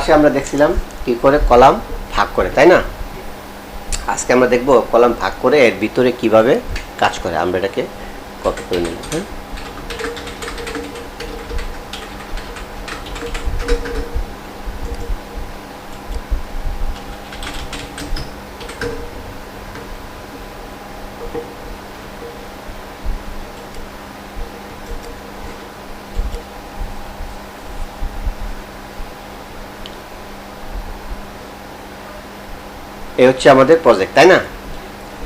ক্লাসে আমরা দেখছিলাম কি করে কলাম ভাগ করে, তাই না? আজকে আমরা দেখব কলাম ভাগ করে এর ভিতরে কিভাবে কাজ করে। আমরা এটাকে কপি করে নিব। হ্যাঁ, এই হচ্ছে আমাদের প্রজেক্ট, তাই না?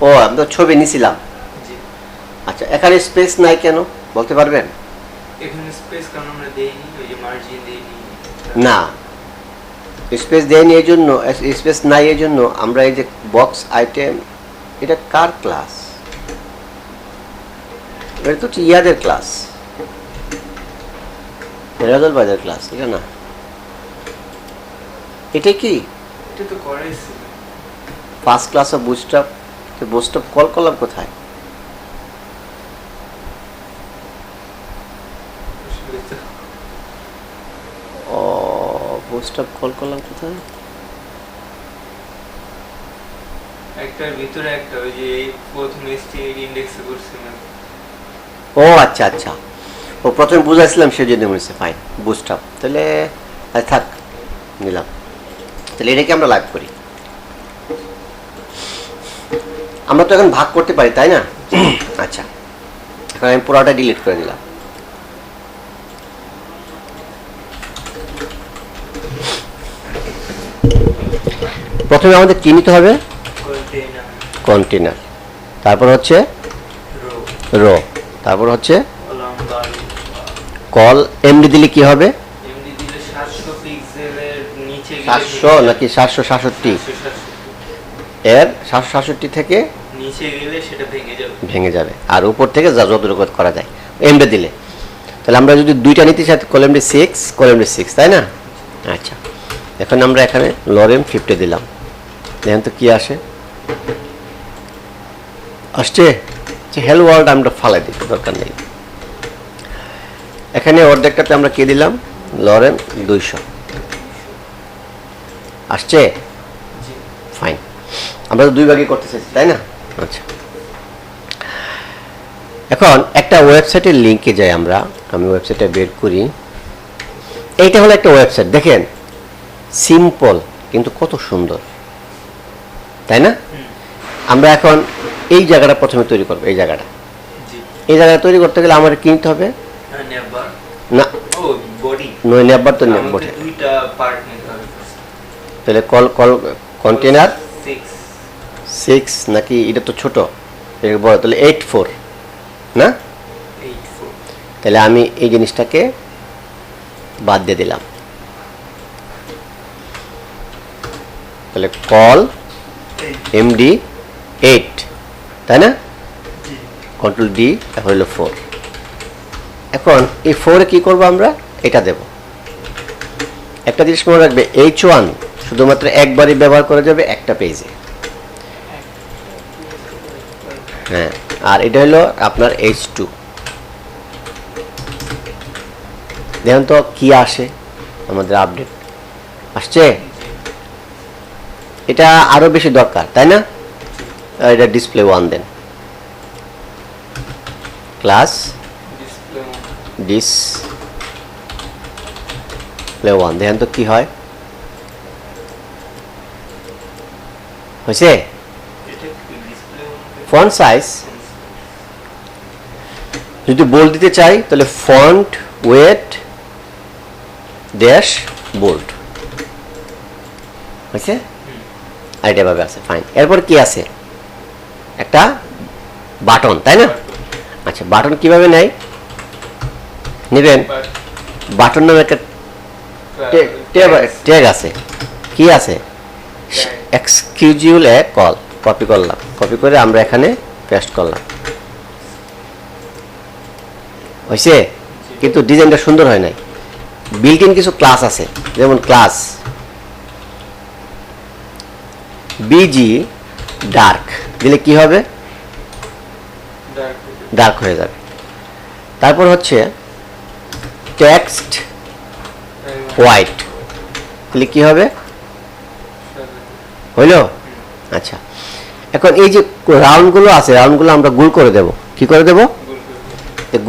ও, আমি তো ছবি নিছিলাম। আচ্ছা, এখানে স্পেস নাই কেন বলতে পারবেন? এখানে স্পেস কারণ আমরা দেইনি, ওই যে মার্জিন দেইনি। না, স্পেস দেয়নি এই জন্য, স্পেস নাই এই জন্য আমরা এই যে বক্স আইটেম, এটা কার ক্লাস? এটা তো ইয়াদের ক্লাস, রেজাল বাজার ক্লাস, এটা না। এটা কি এটা তো করাইছি first class of bootstrap? Bootstrap call করলাম কোথায়? ও, বুটস্ট্র্যাপ কল করলাম কোথায়? একটার ভিতরে একটা, ওই যে প্রথম এসটিআইডি ইন্ডেক্সে করছিলাম। ও আচ্ছা আচ্ছা, ও প্রথমে বুঝাইছিলাম সেজন্য বলছে ফাইন বুটস্ট্র্যাপ। তাহলে থাক, নিলাম। তাহলে এটাকে আমরা লাইভ করি। আমরা তো এখন ভাগ করতে পারি, তাই না? আচ্ছা, এখন আমি পুরোটা ডিলিট করে দিলাম। প্রথমে আমাদের কি নিতে হবে? কন্টেনার, তারপর হচ্ছে রো, তারপর হচ্ছে কল। এমডি দিলে কি হবে? এমডি দিলে 700 পিক্সেলের নিচে গেলে 700 নাকি 767? এর 767 থেকে নিচে গেলে সেটা ভেঙে যাবে, আর উপর থেকে যতটুকু করা যায় এমডি দিলে। তাহলে আমরা যদি দুইটা নিতে চাই, কলএমডি 6, কলএমডি 6, তাই না? আচ্ছা, এখন আমরা এখানে লরেম 50 দিলাম। দেখেন তো কি আসে। আসছে হেলো ওয়ার্ল্ড, আমরা ফালাই দিই, দরকার নেই। এখানে অর্ধেকটাতে আমরা কি দিলাম? লরেম 200 আসছে। ফাইন, আমরা তো দুই ভাগে করতে চাইছি, তাই না? আচ্ছা, এখন একটা ওয়েবসাইটের লিঙ্কে যাই আমরা। আমি ওয়েবসাইটটা বের করি। এইটা হলো একটা ওয়েবসাইট, দেখেন সিম্পল কিন্তু কত সুন্দর, তাই না? আমরা এখন এই জায়গাটা প্রথমে তৈরি করবো। এই জায়গাটা তৈরি করতে গেলে আমার কিনতে হবে না, নয় নেবার তো বটে। তাহলে কন্টেনার 6 নাকি এটা তো ছোট, বড়, তাহলে 84 না? তাহলে আমি এই জিনিসটাকে বাদ দিয়ে দিলাম। তাহলে কল এমডি 8, তাই না? কন্ট্রোল ডি, এখন হলো 4। এখন এই 4-এ কি করবো আমরা? এটা দেব। একটা জিনিস মনে রাখবে, H1 শুধুমাত্র একবারই ব্যবহার করা যাবে একটা পেজে। হ্যাঁ, আর এটা হলো আপনার H2। দেখুন তো কি আসে, আমাদের আপডেট আসছে। এটা আরো বেশি দরকার, তাই না? এটা ডিসপ্লে 1 দেন, ক্লাস ডিসপ্লে 1। দেখেন তো কি হয়, হয়েছে? ফন্ট সাইজ যদি বোল্ড দিতে চাই, তাহলে ফন্ট ওয়েট ড্যাশ বোল্ড হয়েছে। এটা ভাবে আছে, ফাইন। এরপর কি আছে? একটা বাটন, তাই না? আচ্ছা, বাটন কিভাবে নেয় নেবেন? বাটন নামে একটা ট্যাগ আছে। কি আছে? এক্সকিউজিবল এ কল। কপি করলাম, কপি করে আমরা এখানে পেস্ট করলাম, হয়েছে? কিন্তু ডিজাইনটা সুন্দর হয় নাই। বিল্ট ইন কিছু ক্লাস আছে, যেমন ক্লাস বিজি ডার্ক দিলে কি হবে? ডার্ক হয়ে যাবে। তারপর হচ্ছে টেক্সট হোয়াইট, তাহলে কি হবে? হইল? আচ্ছা, এখন এই যে রাউন্ডগুলো আছে, রাউন্ডগুলো আমরা গোল করে দেব। কি করে দেব?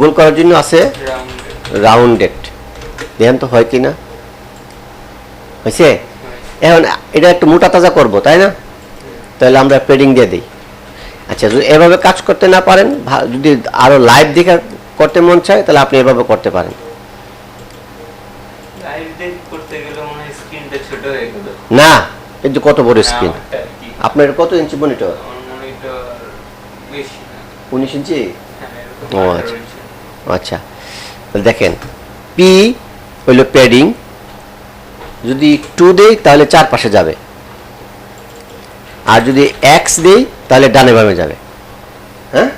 গোল করার জন্য আছে রাউন্ডেড। দেখেন তো হয় কি না, হয়েছে? এখন এটা একটু মোটা তাজা করবো, তাই না? তাহলে আমরা পেডিং দিয়ে দিই। আচ্ছা, যদি এভাবে কাজ করতে না পারেন, যদি আরো লাইভ দেখে করতে মন চায়, তাহলে আপনি এভাবে করতে পারেন। না, এই যে কত বড় স্ক্রিন! আপনার কত ইঞ্চি মনিটর? 19 ইঞ্চি। ও আচ্ছা আচ্ছা, দেখেন পি হইল প্যাডিং, যদি 2 দেই তাহলে 4 পাশে যাবে, আর যদি এক্স দেই তাহলে ডানে বামে যাবে। হ্যাঁ,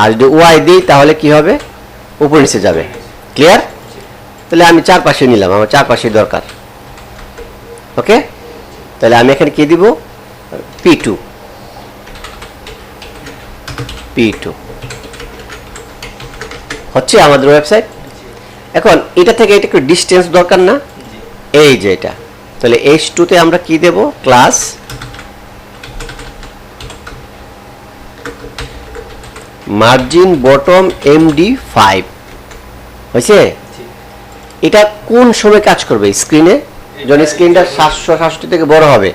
আর যদি ওয়াই দিই তাহলে কি হবে? উপর নিচে যাবে। ক্লিয়ার? তাহলে আমি 4 পাশে নিলাম, আমার 4 পাশে দরকার। ওকে, তাহলে আমি এখানে কি দিব? P2 হচ্ছে আমাদের ওয়েবসাইট। এখন এটা থেকে এটা একটু ডিসটেন্স দরকার না? এই যে এটা, তাহলে H2 তে আমরা কি দেব? ক্লাস মার্জিন বটম MD5 হয়েছে? এটা কোন সময় কাজ করবে? স্ক্রিনে যখন স্ক্রিনটা 767 থেকে বড় হবে।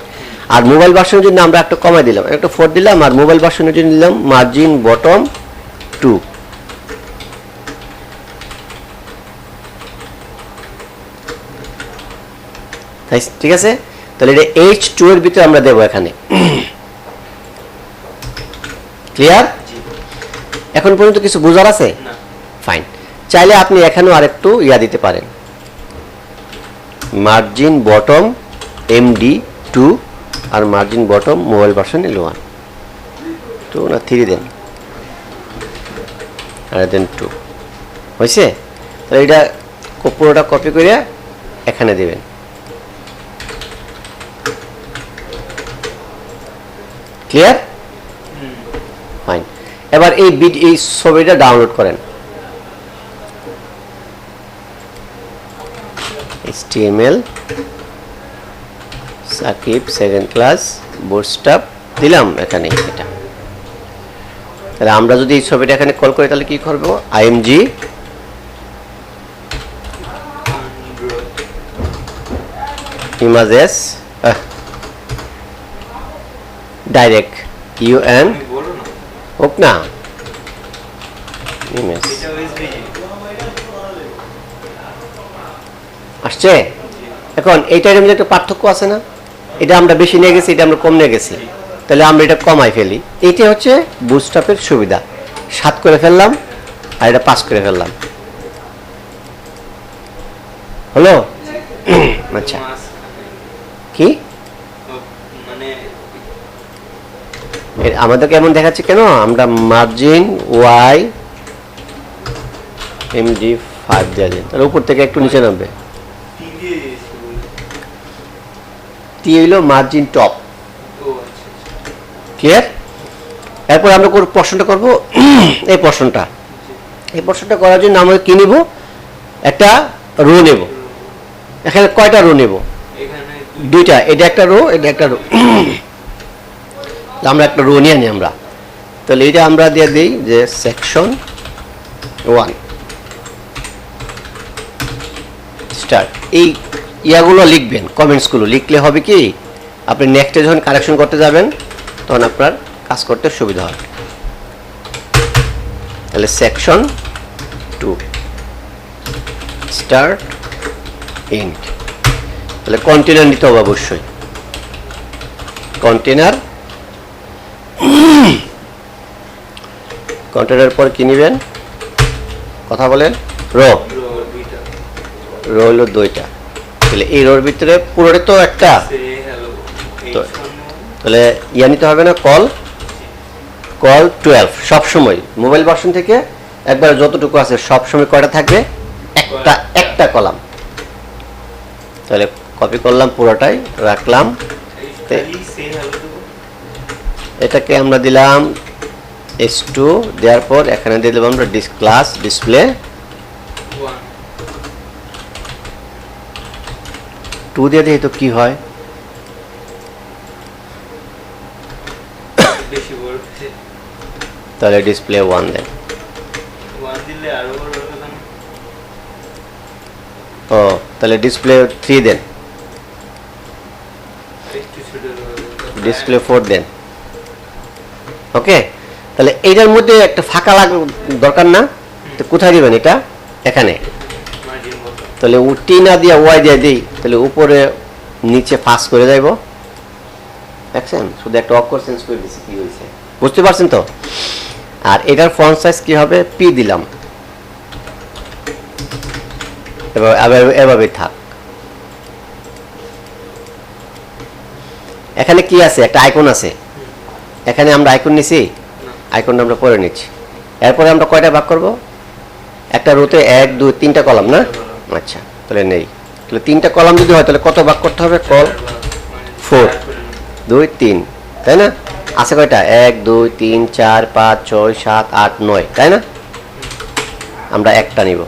আর মোবাইল ভার্সনের জন্য আমরা একটু কমাই দিলাম, একটু 4 দিলাম, আর মোবাইল ভার্সনের জন্য দিলাম মার্জিন বটম 2। ঠিক আছে, তাহলে এটা H2 এর ভিতরে আমরা দেব এখানে। ক্লিয়ার? এখন পর্যন্ত কিছু বোঝার আছে? ফাইন। চাইলে আপনি এখানেও আরেকটু ইয়া দিতে পারেন, মার্জিন বটম MD2 আর margin bottom mobile version L1। 2 না 3 দেন, আর দেন 2। হয়েছে? তাহলে এটা পুরোটা কপি করে এখানে দেবেন। ক্লিয়ার? ফাইন। এবার এই ছবিটা ডাউনলোড করেন। HTML Shakib second class Bootstrap দিলাম এখানে। এটা তাহলে আমরা যদি এই ছবিটা এখানে কল করি তাহলে কি করব? IMG ইমেজেস ডাইরেক্ট UN হোক না ইমেজ আসছে। এখন এইটার মধ্যে একটা পার্থক্য আছে না? এটা আমরা বেশি নিয়ে গেছি, এটা আমরা কম নিয়ে গেছি, তাহলে আমরা এটা কমাই ফেলি। এইটা হচ্ছে বুটস্ট্র্যাপের সুবিধা। 7 করে ফেললাম আর এটা 5 করে ফেললাম। হলো? আচ্ছা, কি আমাদের কেমন দেখাচ্ছে কেন? আমরা মার্জিন Y MD5 দিয়ে দিই, তাহলে উপর থেকে একটু নিচে নামবে। টি হইল মার্জিন টপ। ক্লিয়ার? এরপর আমরা প্রশ্নটা করব। এই প্রশ্নটা করার জন্য আমরা কি নিব? একটা রো নেব। এখানে কয়টা রো নেব? দুইটা। এটা একটা রো, এটা একটা রো। আমরা একটা রো নিয়ে নিই আমরা। তাহলে এটা আমরা দিয়ে দিই যে সেকশন 1 স্টার্ট। এই ইয়াগুলো লিখবেন, কমেন্টসগুলো লিখলে হবে কি, আপনি নেক্সটে যখন কারেকশন করতে যাবেন তখন আপনার কাজ করতে সুবিধা হয়। তাহলে সেকশন 2 স্টার্ট এন্ড। তাহলে কন্টেনার নিতে হবে অবশ্যই। কন্টেনার কন্টেনার পর কি নেবেন? কথা বলেন। রো হলো 2টা। তাহলে এই রোর ভিতরে পুরোটা তো একটা, তাহলে ইয়া নিতে হবে না? কল 12 সবসময় মোবাইল ভার্সন থেকে একবার যতটুকু আছে সবসময় কয়টা থাকবে? একটা কলাম। তাহলে কপি করলাম, পুরোটাই রাখলাম। এটাকে আমরা দিলাম S2, দেওয়ার পর এখানে দিয়ে দেবো আমরা ক্লাস ডিসপ্লে 2 দিয়ে দেখি তো কি হয়। বেশি বড় হচ্ছে। তাহলে ডিসপ্লে 1 দেন। 1 দিলে আরো বড় হবে কেন? ও তাহলে ডিসপ্লে 3 দেন, একটু ছোট হবে। ডিসপ্লে 4 দেন। ওকে, তাহলে এইটার মধ্যে একটা ফাঁকা দরকার না? তো কোথায় দিবেন এটা? এখানে। মার্জিন মতো। তাহলে টি না দিয়ে ওয়াই দিয়ে দিই, তাহলে উপরে নিচে ফাঁস করে যাইব। দেখছেন, শুধু একটা অক্ষর চেঞ্জ করে দিচ্ছি, কি হয়েছে বুঝতে পারছেন তো? আর এটার ফন্ট সাইজ কি হবে? পি দিলাম, এভাবে থাক। এখানে কি আছে? একটা আইকন আছে। এখানে আমরা আইকন নিছি, আইকনটা আমরা পরে নিচ্ছি। এরপরে আমরা কয়টা ভাগ করব? একটা রোতে 1 2 3টা কলাম না? আচ্ছা, তাহলে নেই। তাহলে 3টা কলাম যদি হয় তাহলে কত ভাগ করতে হবে? কল 4 2 3, তাই না? আছে কয়টা? 1 2 3 4 5 6 7 8 9, তাই না? আমরা একটা নিব,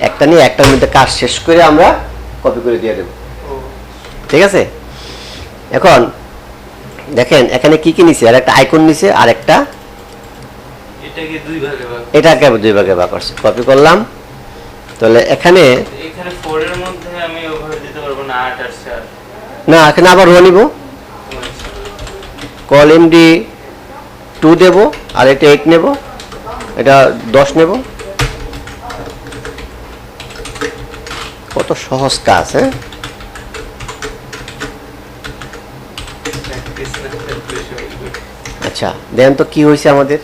একটা নিয়ে একটার মধ্যে কাজ শেষ করে আমরা কপি করে দিয়ে দেব। ঠিক আছে? এখন দেখেন এখানে কি কি নিছে, আর একটা আইকন নিছে, আর একটা এটাকে দুই ভাগে ভাগ। এটাকে 2 ভাগে ভাগ করছে। কপি করলাম, তাহলে এখানে এখানে 4 এর মধ্যে আমি ওভাবে দিতে পারবো না, 8 আর 4। না, এখানে আবার রো নিব, কল এমডি 2 দেব, আর এটা 8 নেব, এটা 10 নেব। কত সহজ কাজ, হ্যাঁ? আচ্ছা, দেন তো কি হয়েছে আমাদের?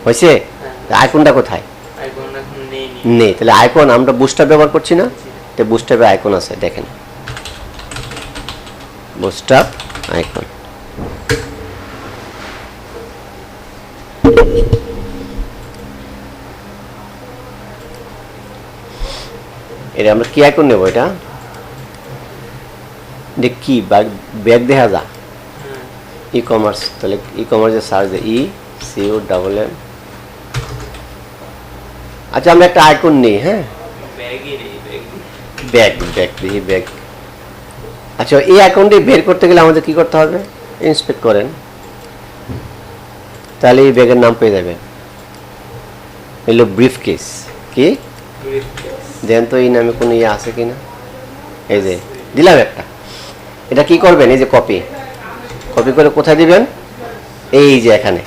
হয়েছে? আইকনটা কোথায়? আইকন এখন নেই। নেই। তাহলে আইকন আমরা বুস্টার ব্যবহার করছি না? তো বুস্টারে আইকন আছে, দেখেন, বুস্টার আইকন। এটা আমরা কি আইকন নেব? এটা কি ব্যাগ দেখা যা ই কমার্স, তাহলে ই কমার্সের সার্চ ই সিও ডাবল এম। আচ্ছা, আমরা একটা আইকন নেই, হ্যাঁ? ব্যাগ দেখি ব্যাগ। আচ্ছা, এই আইকনটি বের করতে গেলে আমাদের কি করতে হবে? ইন্সপেক্ট করেন, তাহলে এই ব্যাগের নাম পেয়ে যাবেন। এলো ব্রিফ কেস। কি দেন তো, এই নামে কোনো ইয়ে আছে কিনা? এই যে দিলাম একটা। এটা কি করবেন? এই যে কপি করে কোথায় দিবেন? এই যে এখানে।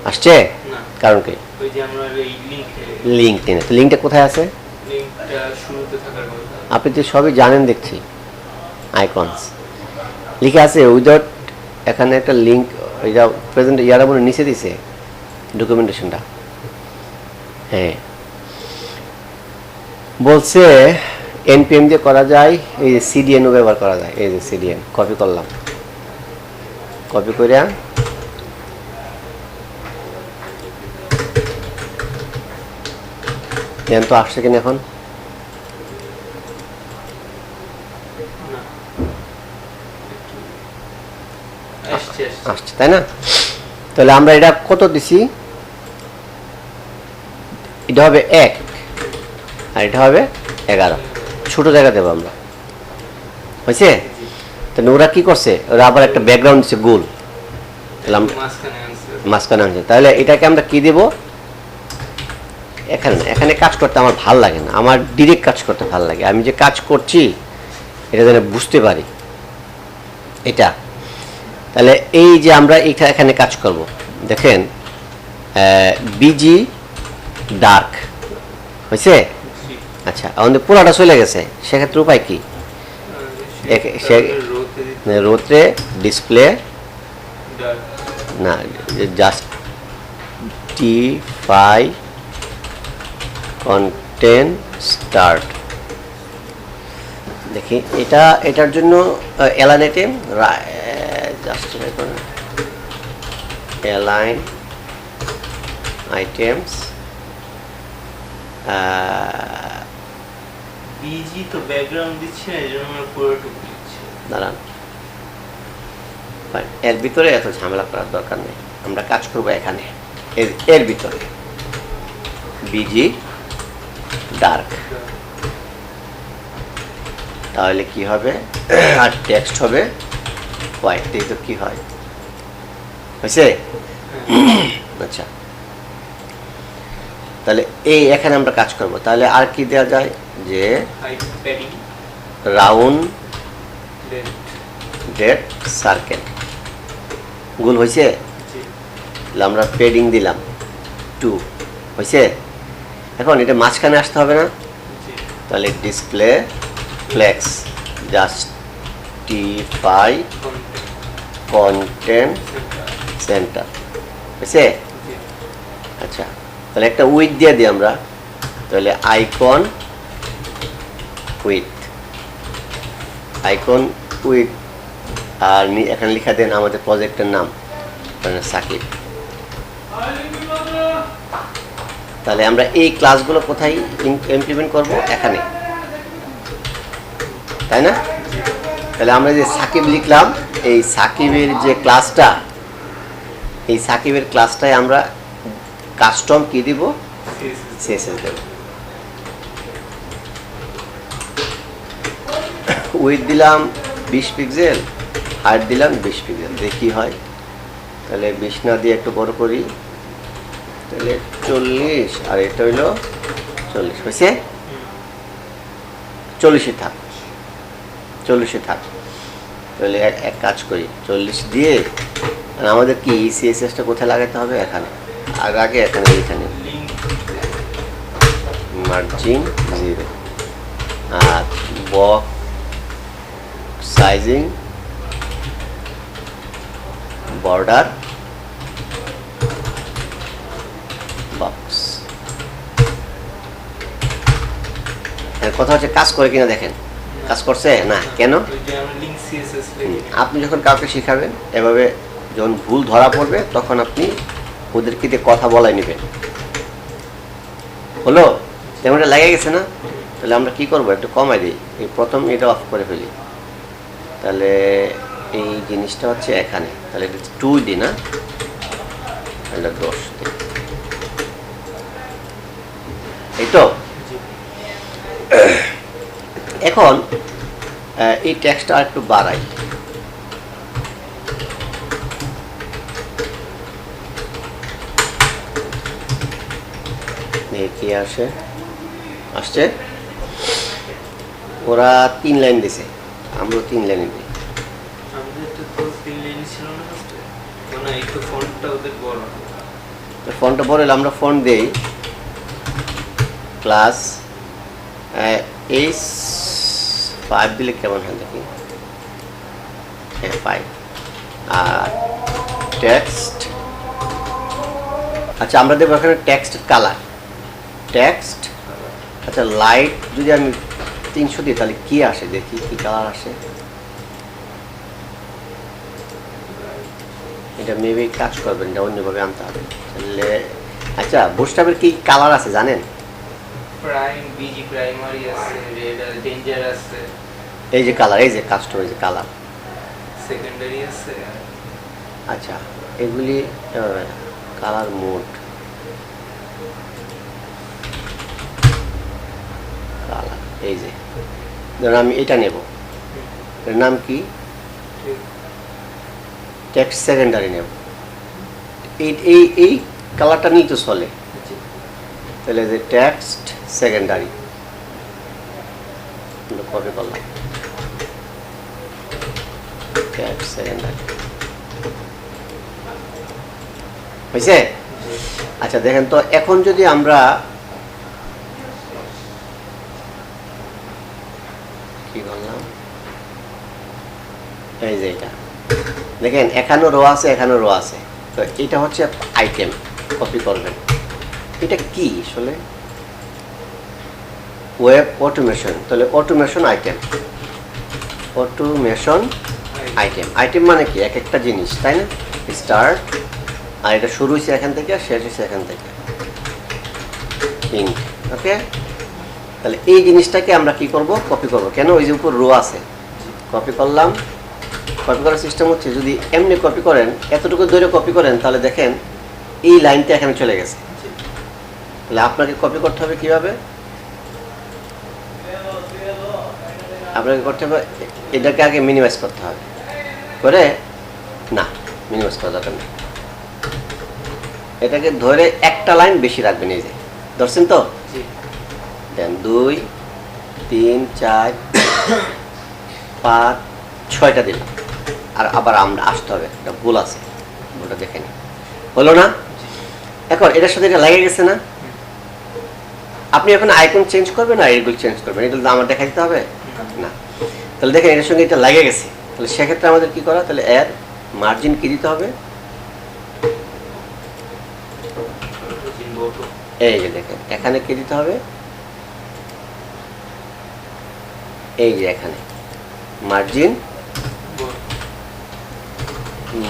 আসছে? কারণ কি? লিঙ্ক টেনে। তো লিঙ্কটা কোথায় আছে? আপনি তো সবই জানেন দেখছি। আইকনস লিখে আছে উইদাউট, এখানে একটা লিঙ্ক, এটা প্রেজেন্ট ইয়ারা মনে নিচে দিছে ডকুমেন্টেশনটা। হ্যাঁ, বলছে এনপিএম দিয়ে করা যায়, এই যে সিডিএনও ব্যবহার করা যায়। এই যে সিডিএন কপি করলাম, কপি করে দেন তো আসছে কিনা এখন? আসছে, তাই না? তাহলে আমরা এটা কত দিছি? এটা হবে 1 আর এটা হবে 11। ছোট জায়গা দেবো আমরা, হয়েছে? তাহলে ওরা কি করছে? ওরা আবার একটা ব্যাকগ্রাউন্ড দিচ্ছে গোল, মাঝখানে আনছে। তাহলে এটাকে আমরা কি দেব? এখানে কাজ করতে আমার ভাল লাগে না, আমার ডিরেক্ট কাজ করতে ভাল লাগে। আমি যে কাজ করছি এটা যেন বুঝতে পারি, এটা। তাহলে এই যে আমরা এখানে কাজ করব, দেখেন বিজি ডার্ক হয়েছে। আচ্ছা, আমাদের পুরোটা চলে গেছে, সেক্ষেত্রে উপায় কি? রোতে ডিসপ্লে না, জাস্ট টি5 কন্টেন্ট স্টার্ট। দেখি এটার জন্য অ্যালাইন আইটেম, জাস্টিফাই করেন অ্যালাইন আইটেমস। বিজি তো ব্যাকগ্রাউন্ড দিচ্ছে না, এজন্য আমরা পুরোটুকু দিচ্ছি। দাঁড়ান, এর ভিতরে এত ঝামেলা করার দরকার নেই, আমরা কাজ করবো এখানে এর ভিতরে। বিজি ডার্ক, তাহলে কি হবে আর টেক্সট হবে হোয়াইট। এই তো কি হয় হয়েছে। আচ্ছা তাহলে এই এখানে আমরা কাজ করব। তাহলে আর কি দেওয়া যায় যে height padding round length dead circle গোল হয়েছে। জি তাহলে আমরা পেডিং দিলাম 2 হয়েছে। এখন এটা মাঝখানে আসতে হবে না, জি তাহলে display flakes justify content centre হয়েছে। জি আচ্ছা তাহলে একটা উইথ দিয়ে দিই আমরা, তাহলে আইকন উইথ আর এখানে লিখা দেন আমাদের প্রজেক্টের নাম মানে সাকিব। তাহলে আমরা এই ক্লাসগুলো কোথায় ইমপ্লিমেন্ট করব, এখানে, তাই না? তাহলে আমরা যে সাকিব লিখলাম, এই সাকিবের যে ক্লাসটা, এই সাকিবের ক্লাসটায় আমরা কাস্টম কি দিব, সিএসএস দেব। উইথ দিলাম 20 পিক্সেল, হাইট দিলাম 20 পিক্সেল, দেখি হয়। তাহলে 20 না দিয়ে একটু বড় করি, তাহলে 40 আর এটা হইলো 40 হয়েছে। 40-এ থাক, 40-এ থাক। তাহলে এক কাজ করি, 40 দিয়ে, আর আমাদের কি সিএসএসটা কোথায় লাগাতে হবে, এখানে আগে এখানে এখানে মার্জিন 0 আর বক্স সাইজিং বর্ডার বক্স। কথা হচ্ছে কাজ করে কিনা দেখেন, কাজ করছে না কেন। আপনি যখন কাউকে শেখাবেন এভাবে, যখন ভুল ধরা পড়বে তখন আপনি ওদেরকে দিয়ে কথা বলাই নেবেন। হলো তেমনটা লেগে গেছে না? তাহলে আমরা কি করব, একটু কমাই দিই, এই প্রথম এটা অফ করে ফেলি। তাহলে এই জিনিসটা হচ্ছে এখানে, তাহলে এটা 2 দিই না, তাহলে 10 দিই। এই তো এখন এই টেক্সটটা একটু বাড়াই। কি আসে, আসছে। ওরা 3 লাইন দিছে, আমরা 3 লাইন দিই। ফন্টটা বড় হলে আমরা ফন্ট দেই ক্লাস H5 দিলে কেমন হয় দেখি, F5 আর টেক্সট। আচ্ছা আমরা দেবো এখানে টেক্সট কালার, টেক্সট। আচ্ছা লাইট যদি আমি 300 দিই তাহলে কি আসে দেখি, কি কালার আসে। এটা মেবি কাজ করবেন, এটা অন্যভাবে আনতে হবে। তাহলে আচ্ছা বুস্টআপের কি কালার আছে জানেন? প্রাইম, বিজি প্রাইমারি আছে, রেড আর ডেঞ্জার আছে, এই যে কালার, এই যে কাস্টমাইজ কালার, সেকেন্ডারি আছে। আচ্ছা এগুলি কালার মোড, কালার এই যে ধরুন আমি এটা নেব, এর নাম কি, টেক্সট সেকেন্ডারি নেব। এই কালারটা নিয়ে তো চলে। তাহলে যে টেক্সট সেকেন্ডারি কপি করলাম, টেক্সট সেকেন্ডারি হয়েছে। আচ্ছা দেখেন তো, এখন যদি আমরা কি করলাম, এই যে এটা দেখেন এখানেও রো আছে, এখানেও রো আছে। তো এটা হচ্ছে আইটেম, কপি করবেন। এটা কি আসলে, ওয়েব অটোমেশন। তাহলে automation item, automation item. Item মানে কি, এক একটা জিনিস, তাই না? স্টার্ট, আর এটা শুরু হয়েছে এখান থেকে, শেষ হয়েছে এখান থেকে, ইন্ট। ওকে, তাহলে এই জিনিসটাকে আমরা কি করব, কপি করব। কেন, ওই যে উপর রো আছে, কপি করলাম। কপি করার সিস্টেম হচ্ছে, যদি এমনি কপি করেন, এতটুকু দূরে কপি করেন, তাহলে দেখেন এই লাইনটা এখানে চলে গেছে। তাহলে আপনাকে কপি করতে হবে কিভাবে? আপনাকে করতে হবে এটাকে আগে মিনিমাইজ করতে হবে, করে না মিনিমাইজ করা দরকার নেই, এটাকে ধরে একটা লাইন বেশি রাখবেন। এই যে ধরছেন তো, জি দেন 2 3 4 5 6টা দিলাম। আর আবার আমরা আসতে হবে, একটা ভুল আছে, ওটা দেখে নিই। হলো না? জি এখন এটার সাথে এটা লেগে গেছে না? আপনি এখন আইকন চেঞ্জ করবেন না এগুলো চেঞ্জ করবেন, এটা তো আমার দেখা দিতে হবে না। তাহলে দেখেন এটার সঙ্গে এটা লেগে গেছে। তাহলে সেক্ষেত্রে আমাদের কি করা, তাহলে এর মার্জিন কি দিতে হবে? এই যে দেখেন এখানে কি দিতে হবে, এই যে এখানে মার্জিন,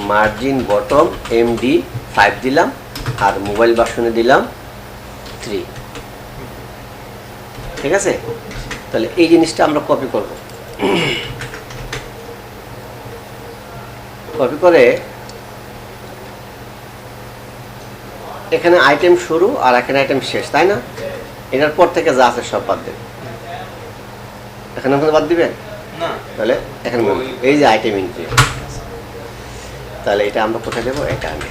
মার্জিন বটম MD 5 দিলাম, আর মোবাইল ভার্সনে দিলাম 3। ঠিক আছে? তাহলে এই জিনিসটা আমরা কপি করব। কপি করে এখানে আইটেম শুরু আর এখানে আইটেম শেষ, তাই না? এটার পর থেকে যা আছে সব বাদ দেবেন। এখানে বাদ দিবেন না, তাহলে এখানে এই যে আইটেম এন্ট্রি, তাহলে এটা আমরা কোথায় দেবো? এখানে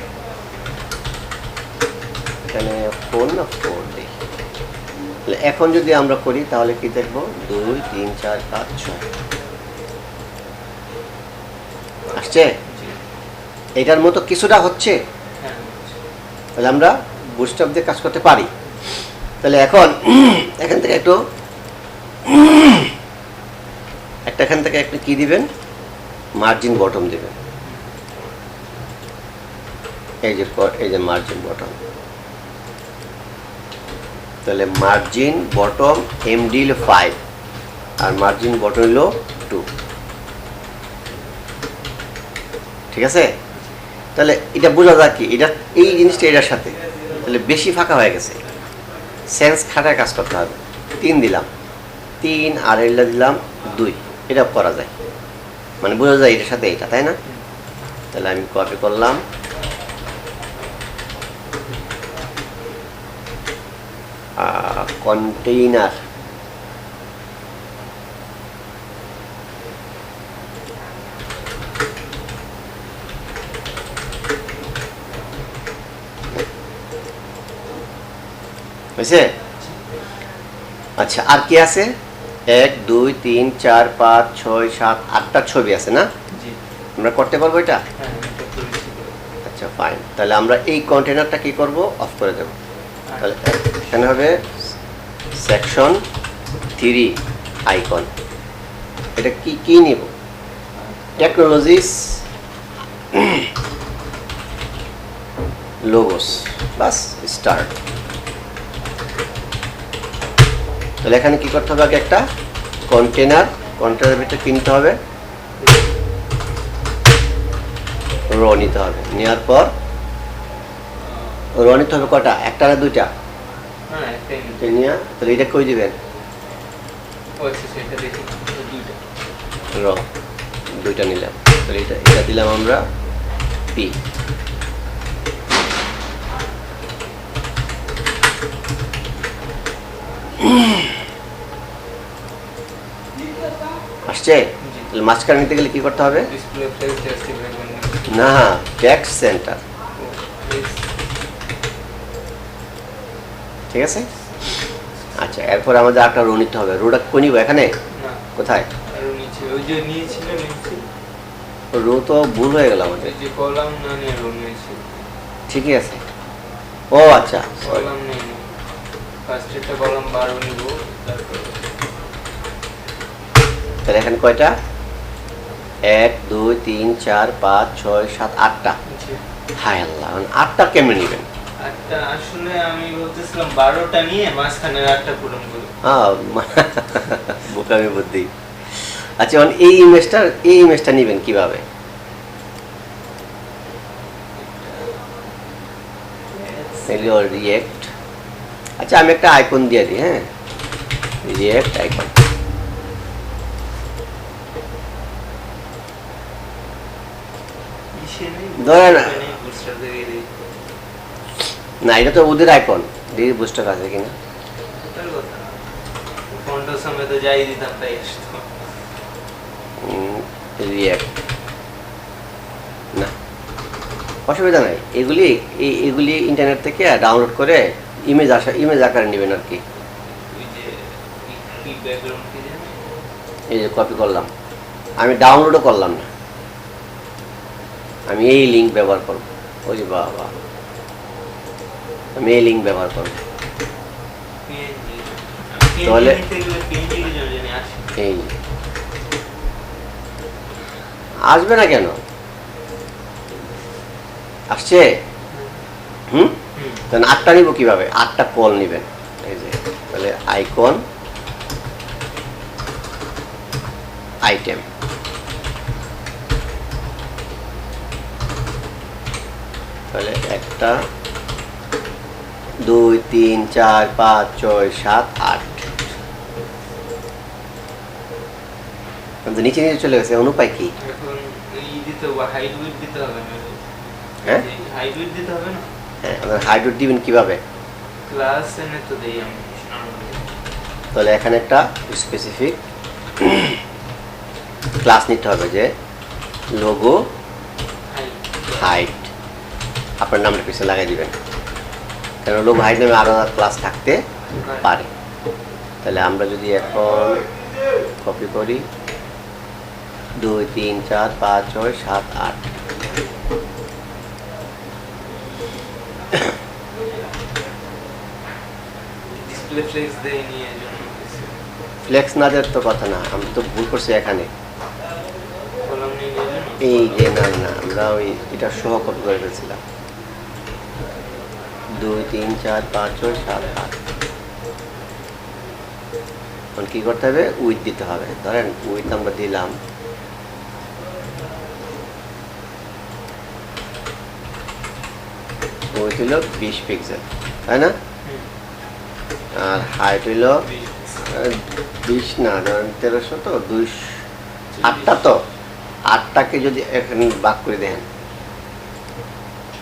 এখানে 4 না 4 দিই। তাহলে এখন যদি আমরা করি তাহলে কি দেখবো? 2 3 4 5 6 আসছে। এটার মতো কিছুটা হচ্ছে, হ্যাঁ তাহলে আমরা বুটস্ট্র্যাপ দিয়ে কাজ করতে পারি। তাহলে এখন এখান থেকে একটু এখান থেকে একটু কি দিবেন? মার্জিন বটম দিবেন। এই যে মার্জিন বটম, তাহলে মার্জিন বটম MD হলো 5 আর মার্জিন বটম হলো 2। ঠিক আছে? তাহলে এটা বোঝা যায় কি, এটা এই জিনিসটা এটার সাথে তাহলে বেশি ফাঁকা হয়ে গেছে, সেন্স খাটায় কাজ করতে হবে। 3 দিলাম, 3 আর এটা দিলাম 2, এটা করা যায়, মানে বোঝা যায় এটার সাথে এটা, তাই না? তাহলে আমি কপি করলাম, কন্টেইনার, হয়েছে? আচ্ছা আর কি আছে? 1 2 3 4 5 6 7 8টা ছবি আছে না? জি আমরা করতে পারবো এটা? হ্যাঁ এটা করেছি। আচ্ছা ফাইন, তাহলে আমরা এই কন্টেইনারটা কি করব? অফ করে দেব। তাহলে এখানে হবে সেকশন 3 আইকন। এটা কি কি নিব? টেকনোলজিস লোগোস, বাস স্টার্ট। তাহলে এখানে কি করতে হবে? আগে একটা কন্টেনারের ভিতরে কিনতে হবে, র নিতে হবে, নেওয়ার পর র নিতে হবে কটা? একটা না দুইটা? হ্যাঁ একটাই নিতে। নিয়ে তাহলে এটা কই দিবেন? ও আচ্ছা সেটা দেখি দুইটা। র দুইটা নিলাম, তাহলে এটা দিলাম আমরা P। আসছে? তাহলে মাঝখানে নিতে গেলে কি করতে হবে? ডিসপ্লে ফ্লেক্স জাস্টিফাই করতে। না, টেক্সট সেন্টার। ঠিক আছে? আচ্ছা এরপর আমাদের একটা রো নিতে হবে। রোটা কই নিব? এখানে? না কোথায়? আরো নিচে ওই যে নিয়েছিলেন নিচে রো তো ভুল হয়ে গেল আমাদের। ওই যে কলাম না নিয়ে রো নিয়েছিল। ঠিকই আছে। ও আচ্ছা কলাম নেই, ফার্স্ট একটা কলাম 12 নিব, তারপর তাহলে এখানে কয়টা? 1 2 3 4 5 6 7 8টা। নিচে হায় আল্লাহ, 8টা কেমনে নেবেন? একটা আসলে আমি বলতেছিলাম 12টা নিয়ে মাঝখানে একটা পূরণ করি। বোকামি বুদ্ধি। আচ্ছা এখন এই ইমেজটা নেবেন কিভাবে? রিয়েক্ট। আচ্ছা আমি একটা আইকন দিয়ে দিই, হ্যাঁ, রিয়েক্ট আইকন। ইসে নেই ধরে না। বুস্টার দিয়ে দিই। না এটা তো ওদের আইকন, ডিগ্রি বুস্টার আছে কিনা। ওটার কথা না, ফন্টের সময় তো যাই দিতাম তাই আসতো। রিয়াক্ট না, অসুবিধা নাই। এগুলি ইন্টারনেট থেকে ডাউনলোড করে ইমেজ আকারে নেবেন আর কি। ওই যে কি ব্যাকগ্রাউন্ড কি জানি এই যে কপি করলাম, আমি ডাউনলোডও করলাম না, আমি এই লিঙ্ক ব্যবহার করব। ওই যে বাবা, আমি এই লিঙ্ক ব্যবহার করব। পিএনজি, তাহলে- পিএনজি কি জানি আসে। এই আসবে না কেন, আসছে। হুম, তাহলে 8টা নিব কিভাবে, 8টা কল নেবেন। এই যে তাহলে আইকন, আইটেম, তাহলে 1 2 3 4 5 6 7 8 কিন্তু নিচে চলে গেছে, অনুপায় কি? এখন ই দিতে হবে, হাইট উইডথ দিতে হবে না? হ্যাঁ হাইট উইডথ দিতে হবে না? হ্যাঁ, হাইড্রোড দিবেন কিভাবে? ক্লাস এনে তো দেই আমি normally। তাহলে এখানে একটা স্পেসিফিক ক্লাস নিতে হবে, যে লোগো হাইট হাইট, আপনার নামটা পিছনে লাগিয়ে দিবেন, কারণ লোগো হাইট নামে আলাদা ক্লাস থাকতে পারে। তাহলে আমরা যদি এখন কপি করি 2 3 4 5 6 7 8, ডিসপ্লে ফ্লেক্স দেই নিয়ে জন্য ফ্লেক্স না দেওয়ার তো কথা না, আমি তো ভুল করছি এখানে। কলম নিয়ে নিয়ে জন্য এই যে না, আমরা ওই এটা সহ কপি করে ফেলছিলাম। 2 3 4 5 6 7 8, এখন কি করতে হবে, উইথ দিতে হবে। ধরেন উইথ আমরা দিলাম উইথ হইল 20 পিক্সেল, তাই না? আর হাইট হইল 20 না, ধরেন 1300, তো 200, 8টা, তো 8টাকে যদি এখানে ভাগ করে দেন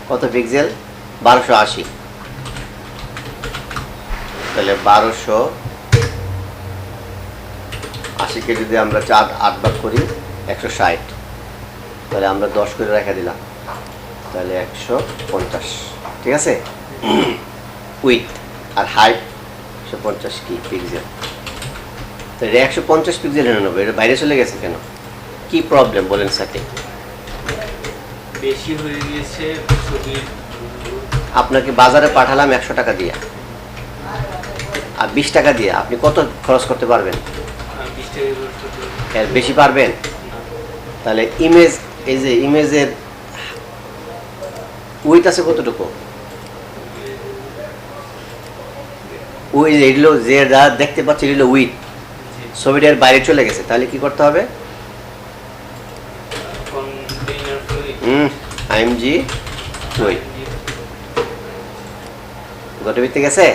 কত পিক্সেল, 1280। তাহলে 1280কে যদি আমরা 8 ভাগ করি 160, তাহলে আমরা 10 করে রেখে দিলাম, তাহলে 150, ঠিক আছে। উইথ আর হাইট 150 কি পিক্সেল, তাহলে 150 পিক্সেল এনে নেবো। এটা বাইরে চলে গেছে কেন, কি প্রবলেম বলেন সাথে? বেশি হয়ে গিয়েছে ছবির। আপনাকে বাজারে পাঠালাম 100 টাকা দিয়ে আর 20 টাকা দিয়ে, আপনি কত খরচ করতে পারবেন? 20 টাকা খরচ করতে হবে। এর বেশি পারবেন? না। তাহলে ইমেজ, এই যে ইমেজের উইথ আছে কতটুকু, ওই যে এগুলো যে যা দেখতে পাচ্ছি এগুলো উইথ, জি। ছবিটার বাইরে চলে গেছে, তাহলে কি করতে হবে? Container fluid. আইএমজি উইথ গতবিতে গেছে।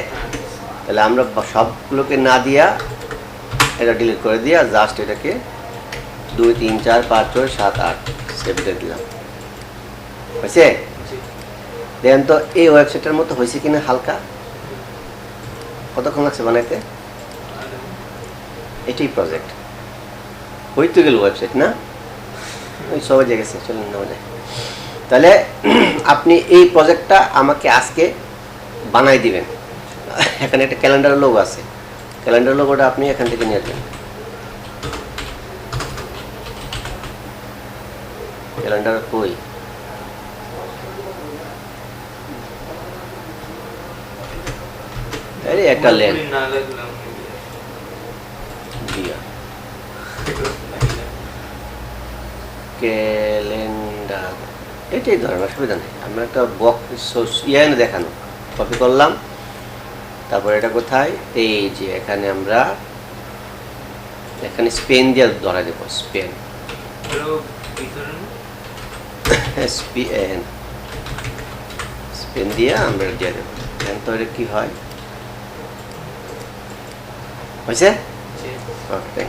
তাহলে আমরা সবগুলোকে না দিয়া এটা ডিলিট করে দিয়া জাস্ট এটাকে 2 3 4 5 6 7 8 সেভ করে দিলাম, হয়েছে? জি। দেখেন তো এই ওয়েবসাইটের মতো হয়েছে কিনা, হালকা। কতক্ষণ লাগছে বানাইতে? এটাই প্রজেক্ট, হইতে গেল ওয়েবসাইট না, ওই সবাই গেছে, চলুন নেওয়া যায়। তাহলে আপনি এই প্রজেক্টটা আমাকে আজকে বানাই দিবেন। এখানে একটা ক্যালেন্ডার লোগো আছে, ক্যালেন্ডার লোগোটা আপনি এখান থেকে নিয়ে আসবেন। ক্যালেন্ডার কই, আরে একটা লেন পুরোপুরি না লাগলাম। দিয়া ক্যালেন্ডার, এটাই ধরেন, অসুবিধা নেই। আমরা একটা বক্স এনে দেখানো, কপি করলাম, তারপর এটা কোথায়, এই যে এখানে আমরা এখানে স্পেন দিয়ে ধরা দেবো, স্পেন, আরো ভিতরে না? স্পেন, স্পেন দিয়ে আমরা দিয়ে দেবো। এখন তো এটা কি হয়, হয়েছে? জি। ওকে।